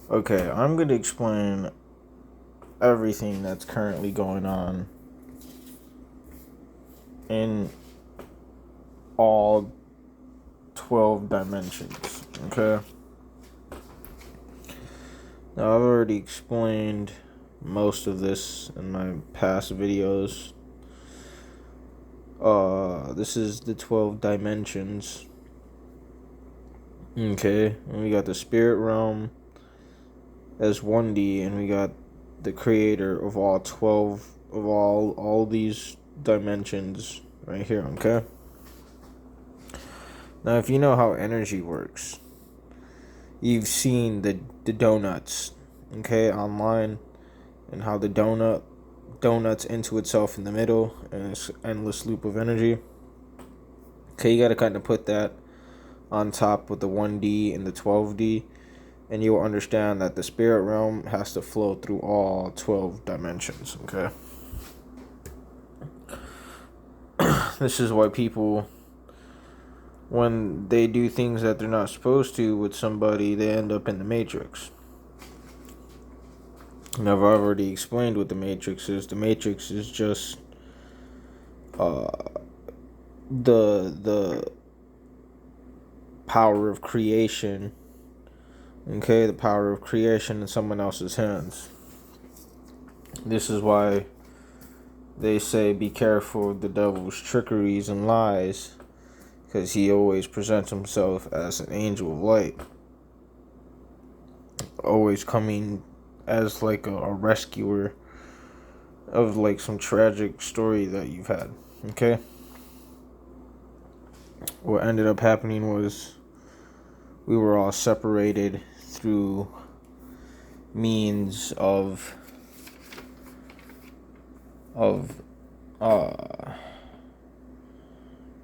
Okay, I'm going to explain everything that's currently going on in all 12 dimensions. Okay? Now, I've already explained most of this in my past videos. This is the 12 dimensions. Okay, and we got the spirit realm as 1D, and we got the creator of all 12 of all these dimensions right here. Okay, now if you know how energy works, you've seen the donuts, okay, online, and how the donuts into itself in the middle and this endless loop of energy. Okay, you got to kind of put that on top with the 1D and the 12D, and you'll understand that the spirit realm has to flow through all 12 dimensions. Okay, this is why people, when they do things that they're not supposed to with somebody, they end up in the matrix. And I've already explained what the matrix is. The matrix is just uh the power of creation. Okay, the power of creation in someone else's hands. This is why they say be careful of the devil's trickeries and lies, because he always presents himself as an angel of light, always coming as like a rescuer of like some tragic story that you've had. Okay, what ended up happening was we were all separated through means of uh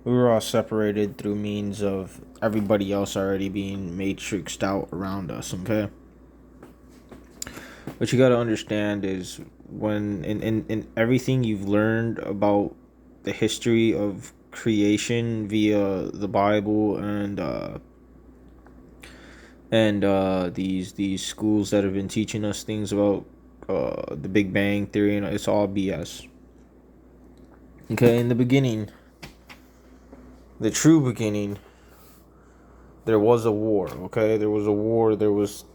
we were all separated through means of everybody else already being matrixed out around us. Okay, what you got to understand is when in everything you've learned about the history of creation via the Bible and these schools that have been teaching us things about the Big Bang Theory, and it's all BS. Okay, in the beginning, the true beginning, there was a war. Okay, there was a war. There was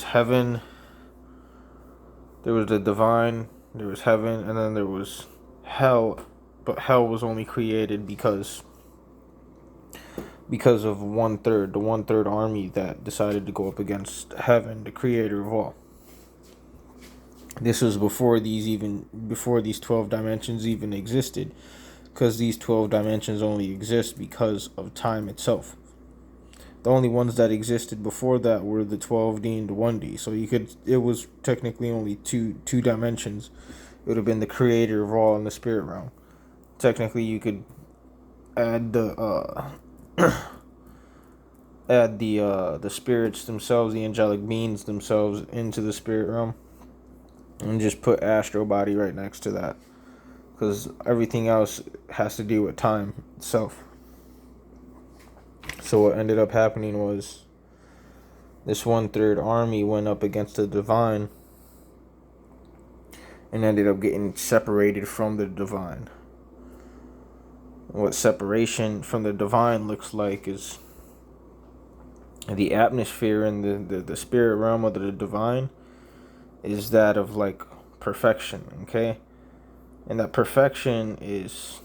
heaven. There was the divine. There was heaven, and then there was hell. But hell was only created because of the 1/3 army that decided to go up against heaven, the creator of all. This was before these 12 dimensions even existed, because these 12 dimensions only exist because of time itself. The only ones that existed before that were the 12D and the 1D. So it was technically only two dimensions. It would have been the creator of all in the spirit realm. Technically, you could add the spirits themselves, the angelic beings themselves, into the spirit realm, and just put astral body right next to that, because everything else has to do with time itself. So what ended up happening was this 1/3 army went up against the divine and ended up getting separated from the divine. What separation from the divine looks like is the atmosphere in the spirit realm of the divine is that of like perfection. Okay, and that perfection is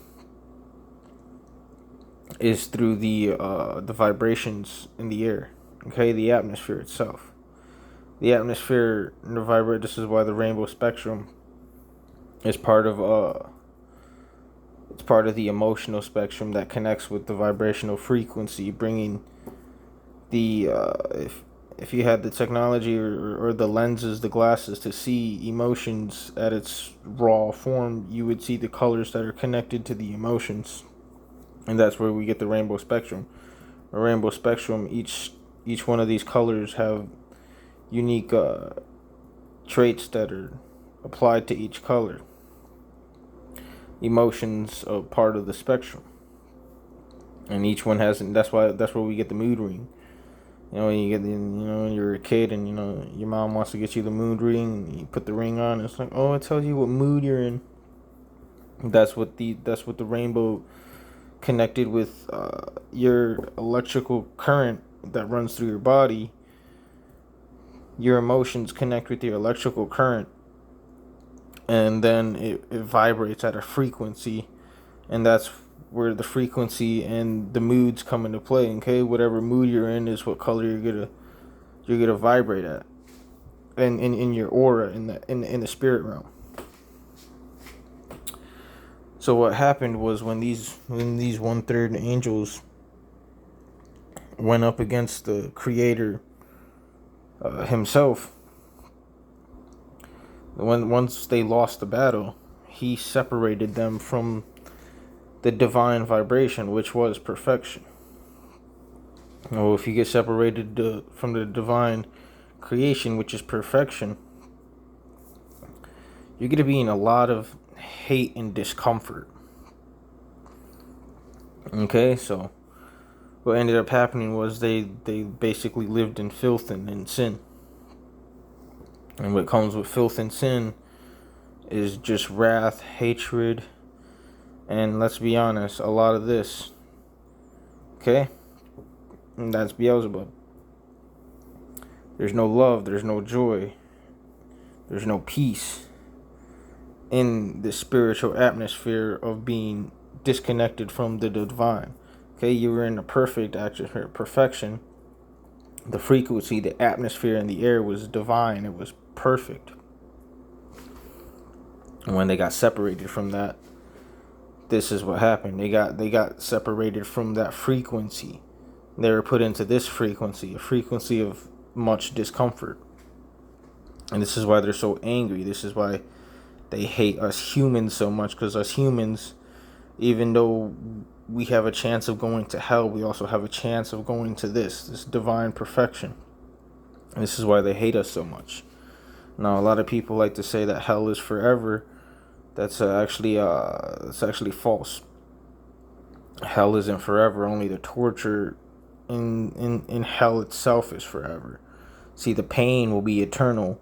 through the vibrations in the air. Okay, the atmosphere itself. The atmosphere, the vibrate. This is why the rainbow spectrum is part of it's part of the emotional spectrum that connects with the vibrational frequency, bringing the if you had the technology or the lenses, the glasses to see emotions at its raw form, you would see the colors that are connected to the emotions, and that's where we get the rainbow spectrum. A rainbow spectrum, each one of these colors have unique traits that are applied to each color. Emotions are part of the spectrum, and each one has, and that's where we get the mood ring. You know, when you get the, you know, when you're a kid and, you know, your mom wants to get you the mood ring, and you put the ring on, it's like, oh, it tells you what mood you're in. That's what the rainbow connected with your electrical current that runs through your body. Your emotions connect with your electrical current, and then it vibrates at a frequency, and that's where the frequency and the moods come into play. Okay, whatever mood you're in is what color you're gonna vibrate at, and in your aura in the spirit realm. So what happened was when these 1/3 angels went up against the creator himself, once they lost the battle, he separated them from the divine vibration, which was perfection. Well, if you get separated from the divine creation, which is perfection, you're going to be in a lot of hate and discomfort. Okay, so what ended up happening was they basically lived in filth and in sin. And what comes with filth and sin is just wrath, hatred, and let's be honest, a lot of this. Okay? And that's Beelzebub. There's no love, there's no joy, there's no peace in the spiritual atmosphere of being disconnected from the divine. Okay, you were in the perfect atmosphere, perfection. The frequency, the atmosphere, and the air was divine. It was perfect. And when they got separated from that, this is what happened. They got separated from that frequency. They were put into this frequency, a frequency of much discomfort. And this is why they're so angry. This is why they hate us humans so much, because us humans, even though we have a chance of going to hell, we also have a chance of going to this divine perfection. And this is why they hate us so much. Now, a lot of people like to say that hell is forever. That's actually false. Hell isn't forever. Only the torture in hell itself is forever. See, the pain will be eternal,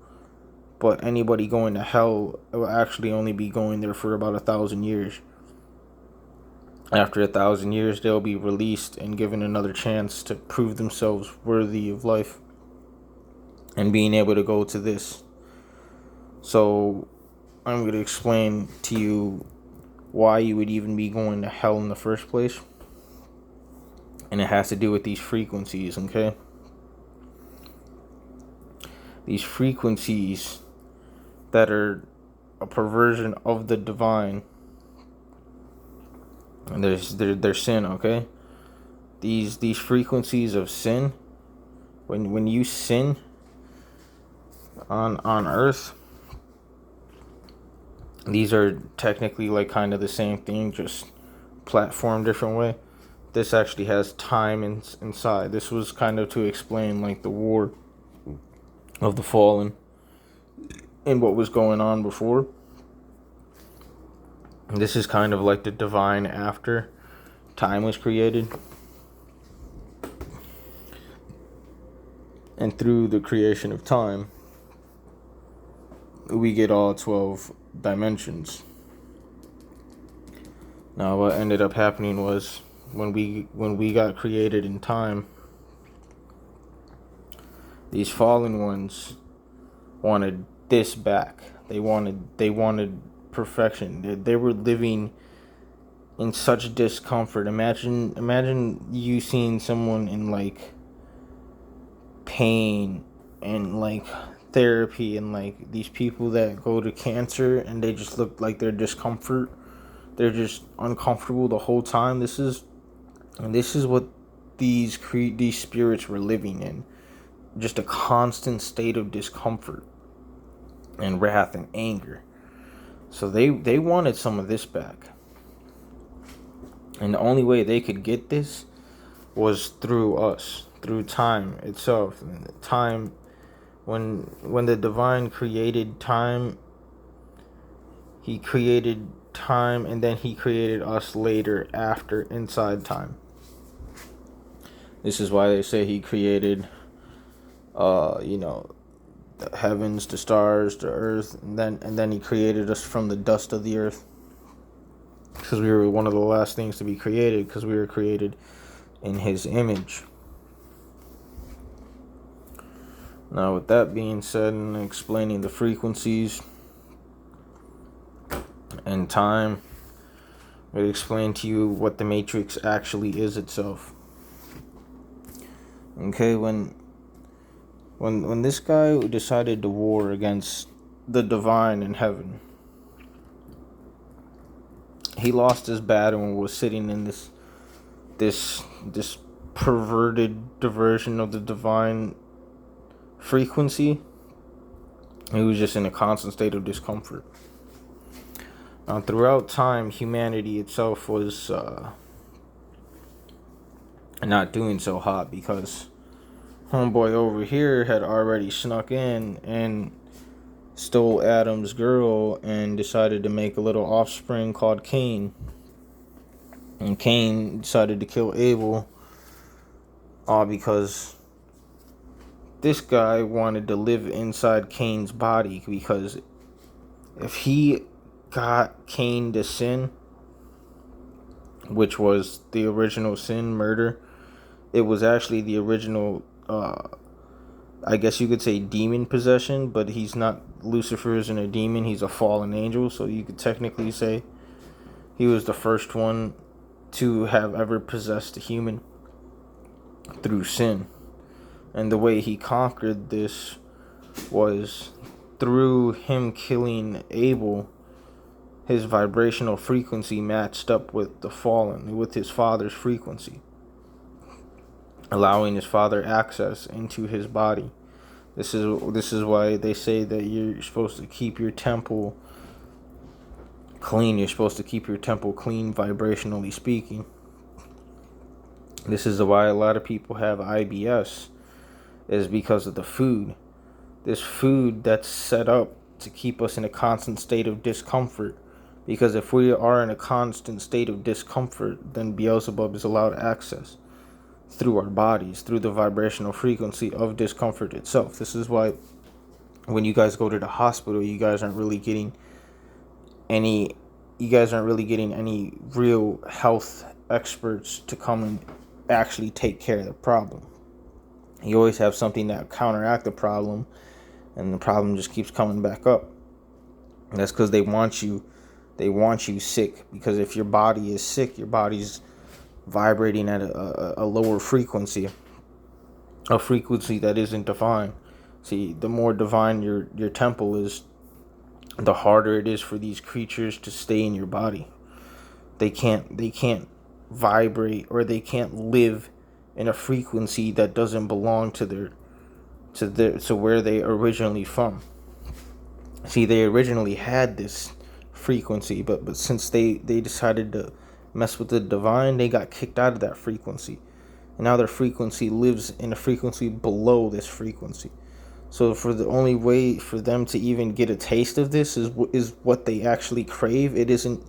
but anybody going to hell will actually only be going there for about 1,000 years. After 1,000 years, they'll be released and given another chance to prove themselves worthy of life and being able to go to this. So I'm going to explain to you why you would even be going to hell in the first place. And it has to do with these frequencies, okay? These frequencies that are a perversion of the divine. And they're sin, okay? These frequencies of sin, when you sin on earth, these are technically like kind of the same thing, just platform different way. This actually has time inside. This was kind of to explain like the war of the fallen and what was going on before. This is kind of like the divine after time was created. And through the creation of time, we get all 12 dimensions. Now, what ended up happening was when we got created in time, these fallen ones wanted this back. They wanted perfection. They were living in such discomfort. Imagine you seeing someone in like pain and like therapy, and like these people that go to cancer and they just look like they're discomfort. They're just uncomfortable the whole time. This is what these spirits were living in. Just a constant state of discomfort and wrath and anger. So they wanted some of this back. And the only way they could get this was through us, through time itself. And time, when the divine created time, he created time, and then he created us later after, inside time. This is why they say he created, the heavens, the stars, the earth, and then he created us from the dust of the earth, because we were one of the last things to be created, because we were created in his image. Now, with that being said, and explaining the frequencies and time, I'll explain to you what the Matrix actually is itself. Okay, when this guy decided to war against the divine in heaven, he lost his battle and was sitting in this perverted diversion of the divine frequency. He was just in a constant state of discomfort. Throughout time, humanity itself was not doing so hot, because homeboy over here had already snuck in and stole Adam's girl and decided to make a little offspring called Cain. And Cain decided to kill Abel, all because this guy wanted to live inside Cain's body, because if he got Cain to sin, which was the original sin, murder, it was actually the original, I guess you could say, demon possession, but he's not. Lucifer isn't a demon, he's a fallen angel, so you could technically say he was the first one to have ever possessed a human through sin. And the way he conquered this was through him killing Abel. His vibrational frequency matched up with the fallen, with his father's frequency, allowing his father access into his body. This is why they say that you're supposed to keep your temple clean. You're supposed to keep your temple clean, vibrationally speaking. This is why a lot of people have IBS, is because of the food. This food that's set up to keep us in a constant state of discomfort. Because if we are in a constant state of discomfort, then Beelzebub is allowed access through our bodies, through the vibrational frequency of discomfort itself. This is why when you guys go to the hospital, you guys aren't really getting any real health experts to come and actually take care of the problem. You always have something that counteract the problem, and the problem just keeps coming back up. And that's because they want you sick, because if your body is sick, your body's vibrating at a lower frequency, a frequency that isn't divine. See, the more divine your temple is, the harder it is for these creatures to stay in your body. They can't vibrate, or they can't live in a frequency that doesn't belong to where they originally from. See, they originally had this frequency, but since they decided to mess with the divine, they got kicked out of that frequency, and now their frequency lives in a frequency below this frequency. So for the only way for them to even get a taste of this is what they actually crave. It isn't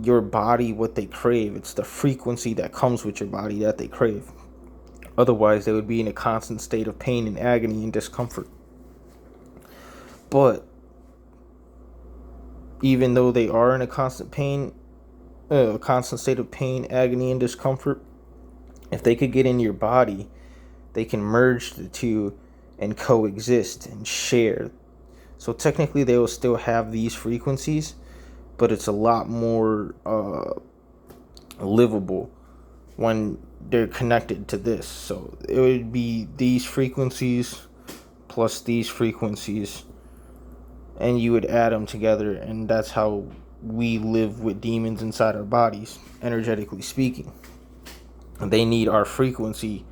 your body what they crave, it's the frequency that comes with your body that they crave. Otherwise they would be in a constant state of pain and agony and discomfort. But even though they are in a constant state of pain, agony, and discomfort, if they could get in your body, they can merge the two and coexist and share. So technically they will still have these frequencies, but it's a lot more livable when they're connected to this. So it would be these frequencies plus these frequencies, and you would add them together, and that's how we live with demons inside our bodies, energetically speaking. They need our frequency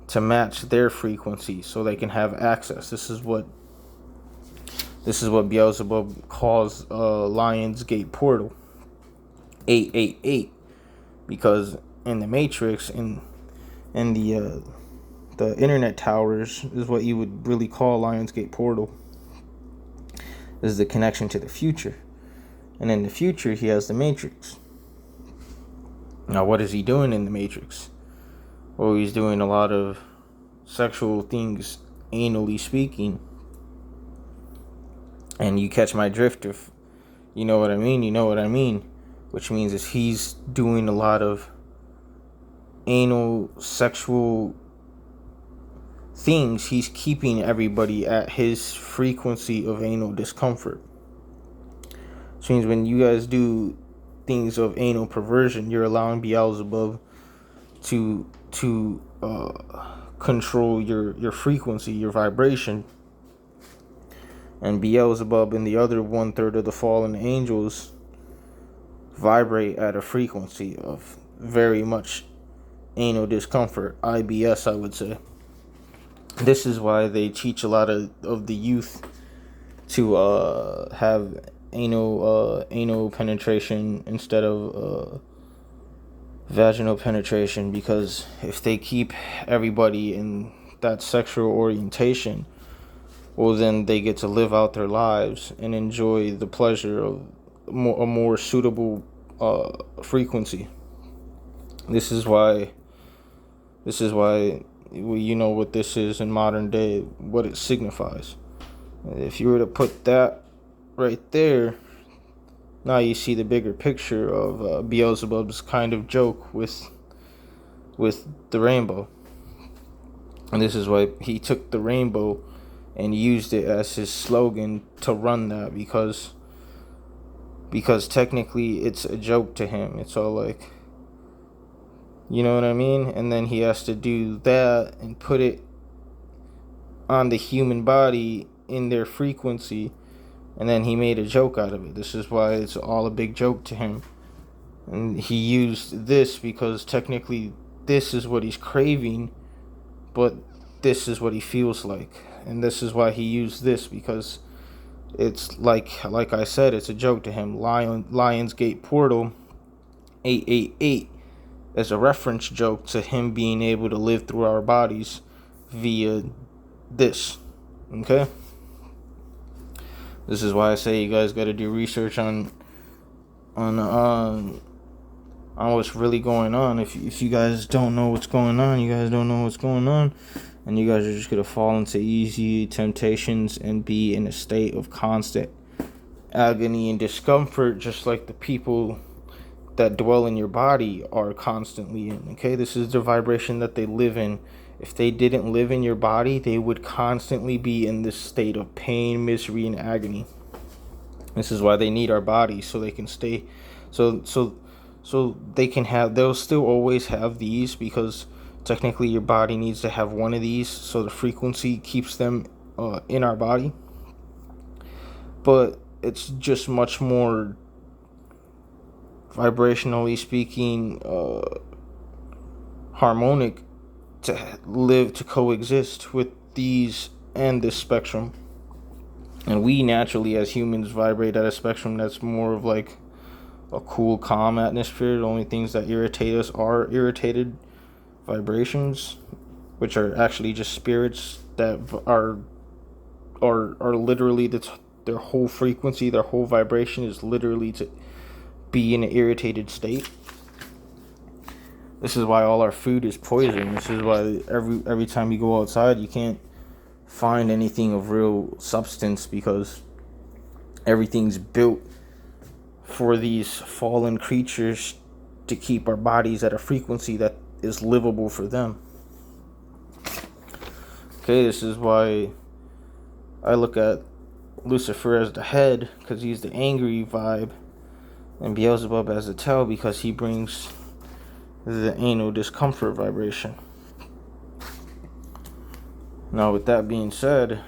to match their frequency so they can have access. This is what Beelzebub calls Lion's Gate portal 888, because in the Matrix, in the internet towers, is what you would really call Lion's Gate portal. This is the connection to the future, and in the future he has the Matrix. Now what is he doing in the Matrix? or he's doing a lot of sexual things, anally speaking. And you catch my drift. If you know what I mean, you know what I mean. Which means is he's doing a lot of anal sexual things. He's keeping everybody at his frequency of anal discomfort. Which means when you guys do things of anal perversion, you're allowing Beelzebub to control your frequency, your vibration. And Beelzebub and the other 1/3 of the fallen angels vibrate at a frequency of very much anal discomfort, IBS, I would say. This is why they teach a lot of the youth to have anal penetration instead of vaginal penetration, because if they keep everybody in that sexual orientation, well, then they get to live out their lives and enjoy the pleasure of a more suitable frequency. This is why you know what this is in modern day, what it signifies. If you were to put that right there, now you see the bigger picture of Beelzebub's kind of joke with the rainbow. And this is why he took the rainbow and used it as his slogan to run that, because technically it's a joke to him. It's all like, you know what I mean? And then he has to do that and put it on the human body in their frequency, and then he made a joke out of it. This is why it's all a big joke to him. And he used this because technically this is what he's craving, but this is what he feels like. And this is why he used this, because it's like I said, it's a joke to him. Lionsgate Portal 888 is a reference joke to him being able to live through our bodies via this. Okay? This is why I say you guys got to do research on what's really going on. If you guys don't know what's going on, you guys don't know what's going on, and you guys are just gonna fall into easy temptations and be in a state of constant agony and discomfort, just like the people that dwell in your body are constantly in. Okay, this is the vibration that they live in. If they didn't live in your body, they would constantly be in this state of pain, misery, and agony. This is why they need our bodies, so they can stay, so they can have, they'll still always have these, because technically your body needs to have one of these, so the frequency keeps them in our body. But it's just much more, vibrationally speaking, harmonic to live, to coexist with these and this spectrum. And we naturally as humans vibrate at a spectrum that's more of like a cool, calm atmosphere. The only things that irritate us are irritated vibrations, which are actually just spirits that are literally their whole frequency, their whole vibration is literally to be in an irritated state. This is why all our food is poison. This is why every time you go outside, you can't find anything of real substance, because everything's built for these fallen creatures to keep our bodies at a frequency that is livable for them. Okay, this is why I look at Lucifer as the head, because he's the angry vibe, and Beelzebub as the tail, because he brings the anal discomfort vibration. Now, with that being said,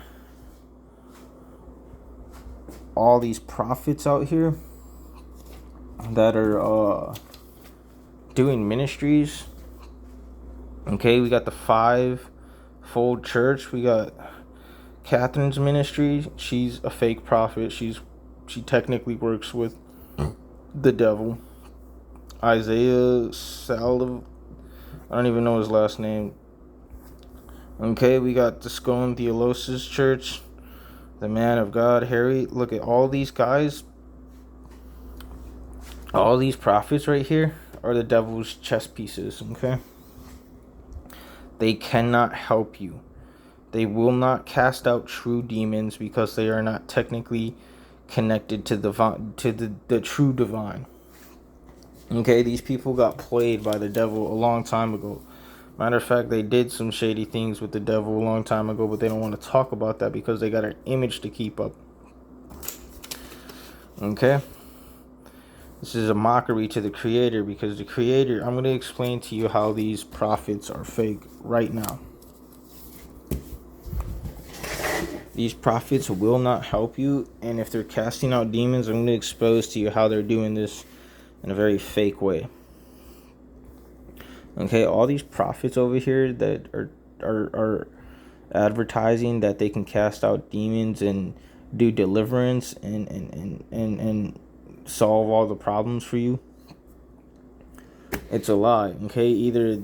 all these prophets out here that are doing ministries, okay, we got the five-fold church. We got Catherine's ministry. She's a fake prophet. She technically works with the devil. Isaiah Salve, I don't even know his last name. Okay, we got the Scone Theolosis Church, the Man of God, Harry. Look at all these guys. All these prophets right here are the devil's chess pieces, okay? They cannot help you. They will not cast out true demons because they are not technically connected to the true divine. Okay, these people got played by the devil a long time ago. Matter of fact, they did some shady things with the devil a long time ago, but they don't want to talk about that because they got an image to keep up. Okay? This is a mockery to the creator, because the creator, I'm going to explain to you how these prophets are fake right now. These prophets will not help you, and if they're casting out demons, I'm going to expose to you how they're doing this in a very fake way. Okay, all these prophets over here that are advertising that they can cast out demons and do deliverance and solve all the problems for you, it's a lie. Okay, either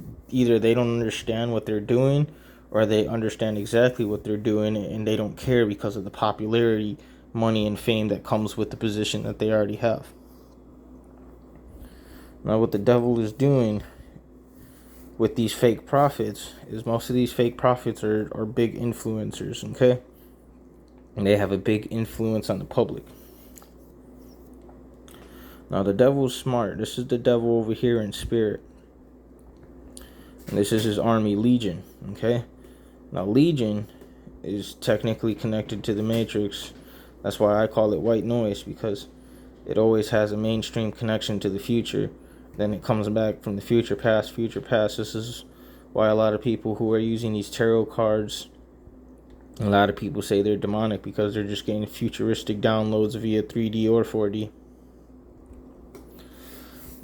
they don't understand what they're doing, or they understand exactly what they're doing and they don't care because of the popularity, money, and fame that comes with the position that they already have. Now, what the devil is doing with these fake prophets is most of these fake prophets are big influencers, okay? And they have a big influence on the public. Now, the devil's smart. This is the devil over here in spirit. And this is his army, Legion, okay? Now, Legion is technically connected to the Matrix. That's why I call it white noise, because it always has a mainstream connection to the future. Then it comes back from the future past, future past. This is why a lot of people who are using these tarot cards, a lot of people say they're demonic, because they're just getting futuristic downloads via 3D or 4D.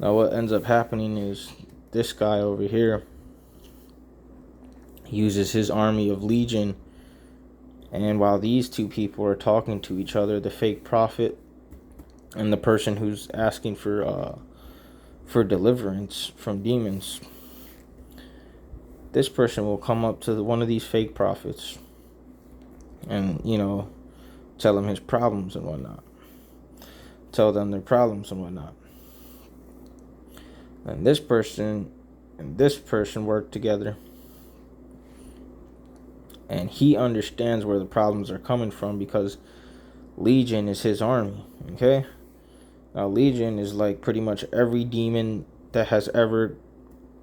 Now, what ends up happening is this guy over here uses his army of Legion, and while these two people are talking to each other, the fake prophet and the person who's asking for deliverance from demons, this person will come up to one of these fake prophets and, tell them his problems and whatnot. Tell them their problems and whatnot. And this person and this person work together. And he understands where the problems are coming from, because Legion is his army, okay? Now, Legion is like pretty much every demon that has ever,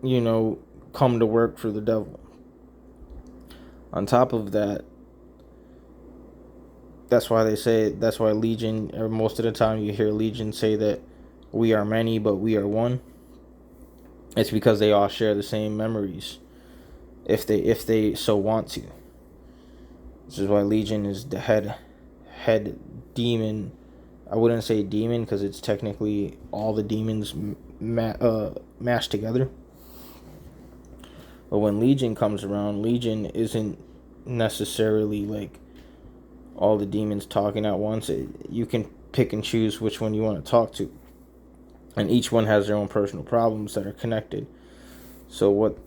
come to work for the devil. On top of that, that's why Legion, or most of the time you hear Legion say that we are many, but we are one. It's because they all share the same memories, if they so want to. This is why Legion is the head demon. I wouldn't say demon, because it's technically all the demons mashed together. But when Legion comes around, Legion isn't necessarily like all the demons talking at once. You can pick and choose which one you want to talk to. And each one has their own personal problems that are connected. So what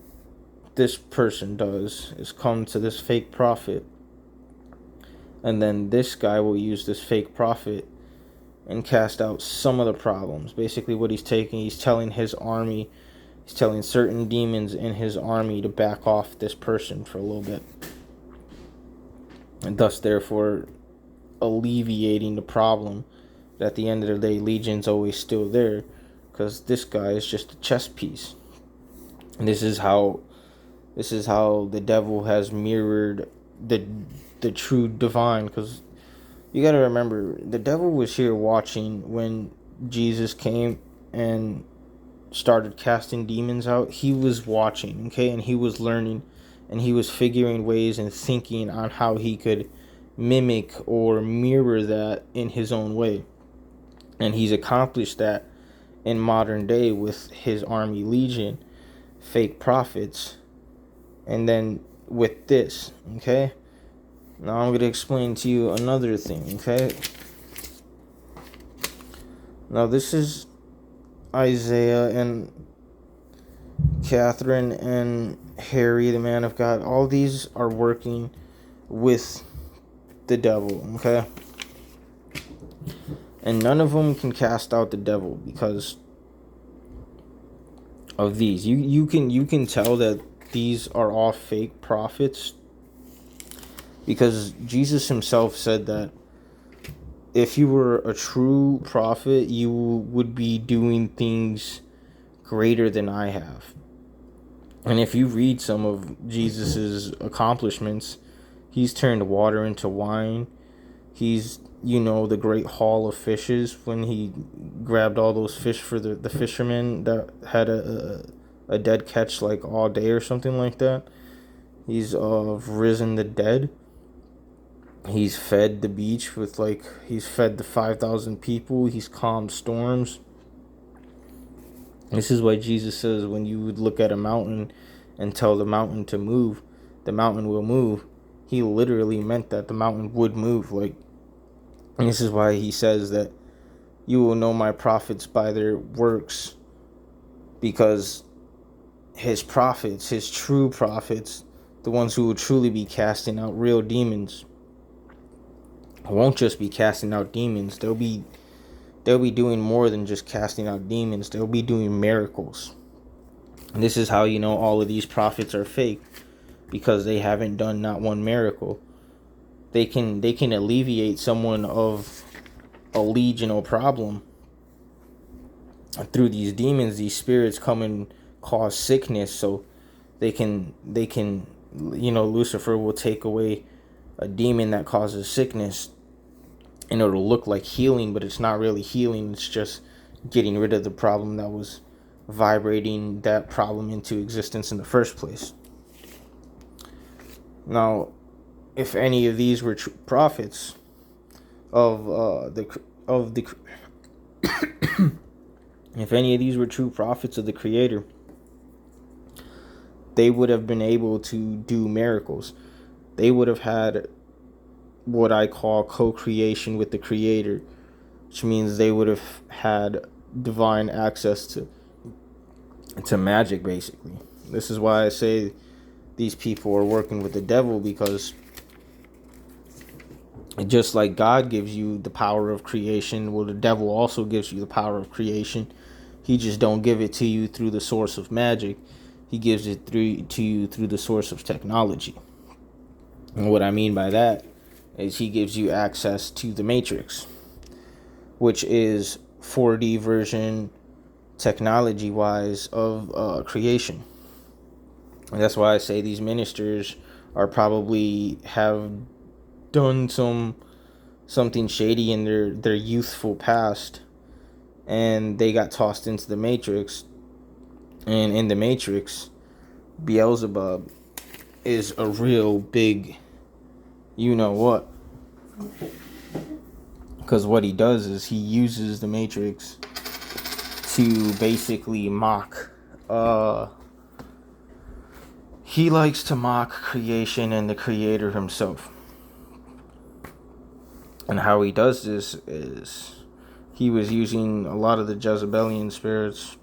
this person does is come to this fake prophet, and then this guy will use this fake prophet and cast out some of the problems. Basically what he's telling his army, he's telling certain demons in his army to back off this person for a little bit. And thus, therefore, alleviating the problem. But at the end of the day, Legion's always still there, because this guy is just a chess piece. And this is how the devil has mirrored the true divine, because you got to remember, the devil was here watching when Jesus came and started casting demons out. He was watching, okay, and he was learning, and he was figuring ways and thinking on how he could mimic or mirror that in his own way. And he's accomplished that in modern day with his army Legion, fake prophets, and then with this, okay? Now I'm going to explain to you another thing, okay? Now this is Isaiah and Catherine and Harry, the man of God. All these are working with the devil, okay? And none of them can cast out the devil because of these. You can tell that these are all fake prophets, because Jesus himself said that if you were a true prophet, you would be doing things greater than I have. And if you read some of Jesus's accomplishments, he's turned water into wine. He's, the great haul of fishes when he grabbed all those fish for the fishermen that had a dead catch like all day or something like that. He's risen the dead. He's fed the beach with he's fed the 5,000 people. He's calmed storms. This is why Jesus says when you would look at a mountain and tell the mountain to move, the mountain will move. He literally meant that the mountain would move. And this is why he says that you will know my prophets by their works, because his prophets, his true prophets, the ones who will truly be casting out real demons, won't just be casting out demons. They'll be doing more than just casting out demons. They'll be doing miracles. And this is how you know all of these prophets are fake, because they haven't done not one miracle. They can alleviate someone of a legional problem through these demons. These spirits come and cause sickness, so they can Lucifer will take away a demon that causes sickness, and it'll look like healing, but it's not really healing. It's just getting rid of the problem that was vibrating that problem into existence in the first place. Now, if any of these were true prophets of if any of these were true prophets of the Creator, they would have been able to do miracles. They would have had what I call co-creation with the Creator, which means they would have had divine access to magic, basically. This is why I say these people are working with the devil, because just like God gives you the power of creation, well, the devil also gives you the power of creation. He just don't give it to you through the source of magic. He gives it to you through the source of technology. And what I mean by that is he gives you access to the Matrix, which is 4D version technology-wise of creation. And that's why I say these ministers are probably have done something shady in their youthful past, and they got tossed into the Matrix. And in the Matrix, Beelzebub is a real big what, because what he does is he uses the Matrix to basically mock he likes to mock creation and the Creator himself. And how he does this is he was using a lot of the Jezebelian spirits,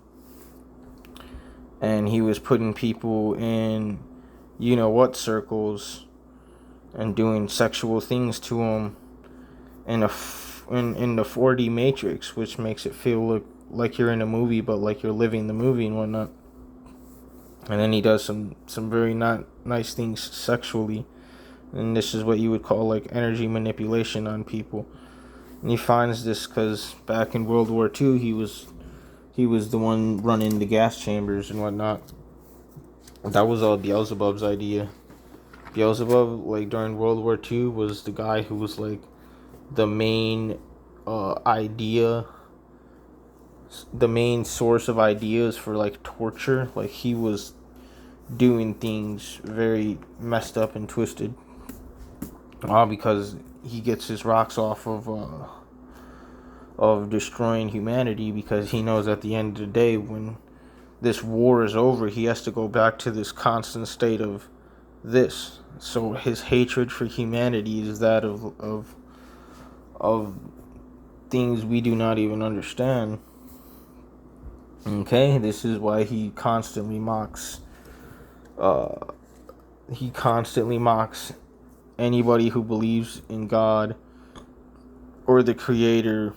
and he was putting people in circles and doing sexual things to them in the 4D Matrix, which makes it feel like you're in a movie, but like you're living the movie and whatnot. And then he does some very not nice things sexually, and this is what you would call energy manipulation on people. And he finds this because back in World War II, he was the one running the gas chambers and whatnot. That was all Beelzebub's idea. Beelzebub, during World War II, was the guy who was the main idea, the main source of ideas for torture. He was doing things very messed up and twisted, all because he gets his rocks off of destroying humanity, because he knows at the end of the day, when this war is over, he has to go back to this constant state of this. So his hatred for humanity is that of things we do not even understand. Okay, this is why he constantly mocks anybody who believes in God or the Creator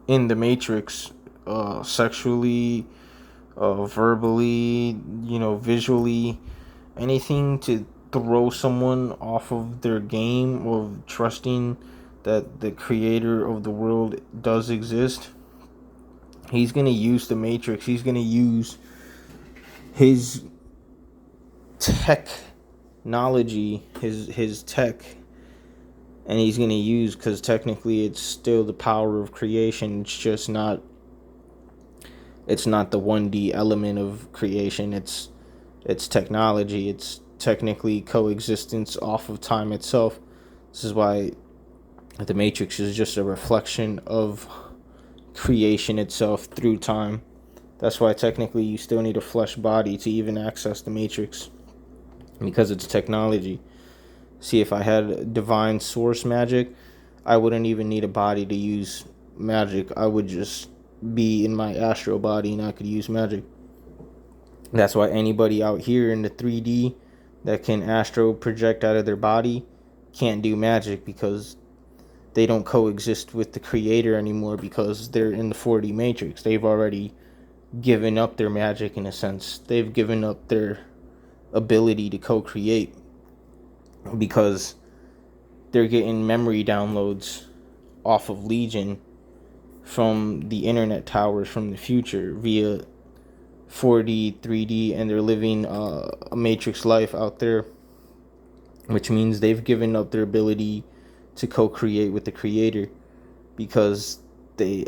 in the Matrix, sexually, verbally, visually, anything to throw someone off of their game of trusting that the creator of the world does exist. He's going to use the Matrix. He's going to use his technology, his tech, and he's going to use, because technically it's still the power of creation. It's just not, it's not the 1D element of creation. It's technology. It's technically coexistence off of time itself. This is why the Matrix is just a reflection of creation itself through time. That's why technically you still need a flesh body to even access the Matrix, because it's technology. See, if I had divine source magic, I wouldn't even need a body to use magic. I would just be in my astral body and I could use magic. That's why anybody out here in the 3D that can astral project out of their body can't do magic, because they don't coexist with the creator anymore, because they're in the 4D matrix. They've already given up their magic in a sense. They've given up their ability to co-create, because they're getting memory downloads off of Legion from the internet towers from the future via 4D, 3D, and they're living a matrix life out there, which means they've given up their ability to co-create with the creator, because they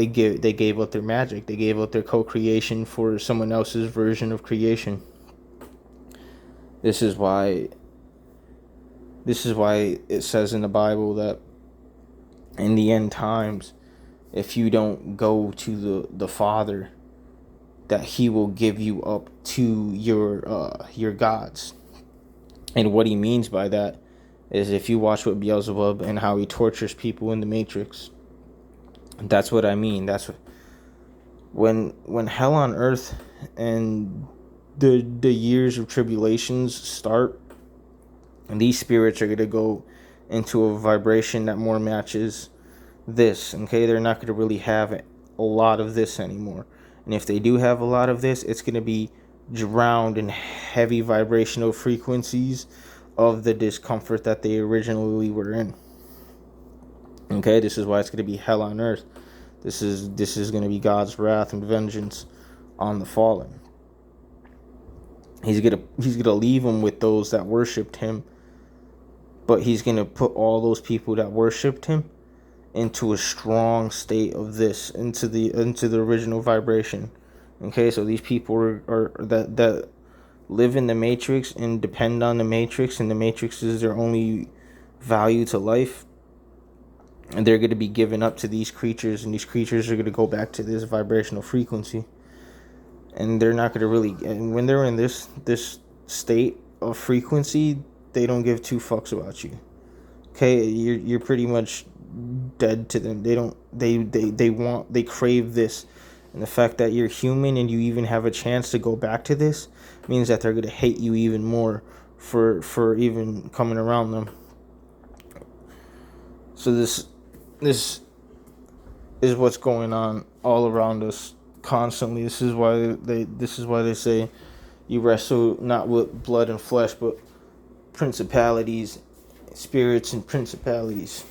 gave up their magic. They gave up their co-creation for someone else's version of creation. This is why it says in the Bible that in the end times, if you don't go to the Father, that he will give you up to your gods. And what he means by that is, if you watch with Beelzebub and how he tortures people in the Matrix, that's what I mean. That's what, when hell on earth and the years of tribulations start, and these spirits are going to go into a vibration that more matches this. Okay, they're not going to really have a lot of this anymore. And if they do have a lot of this, it's going to be drowned in heavy vibrational frequencies of the discomfort that they originally were in. Okay, this is why it's going to be hell on earth. This is going to be God's wrath and vengeance on the fallen. He's gonna leave them with those that worshipped him, but he's gonna put all those people that worshipped him into a strong state of this, into the original vibration. Okay, so these people are that live in the matrix and depend on the matrix, and the matrix is their only value to life, and they're going to be given up to these creatures, and these creatures are going to go back to this vibrational frequency, and they're not going to really, and when they're in this state of frequency, they don't give two fucks about you. Okay, you're pretty much dead to them. They crave this, and the fact that you're human and you even have a chance to go back to this means that they're going to hate you even more for even coming around them. So this is what's going on all around us constantly. This is why they say you wrestle not with blood and flesh, but principalities, spirits and principalities.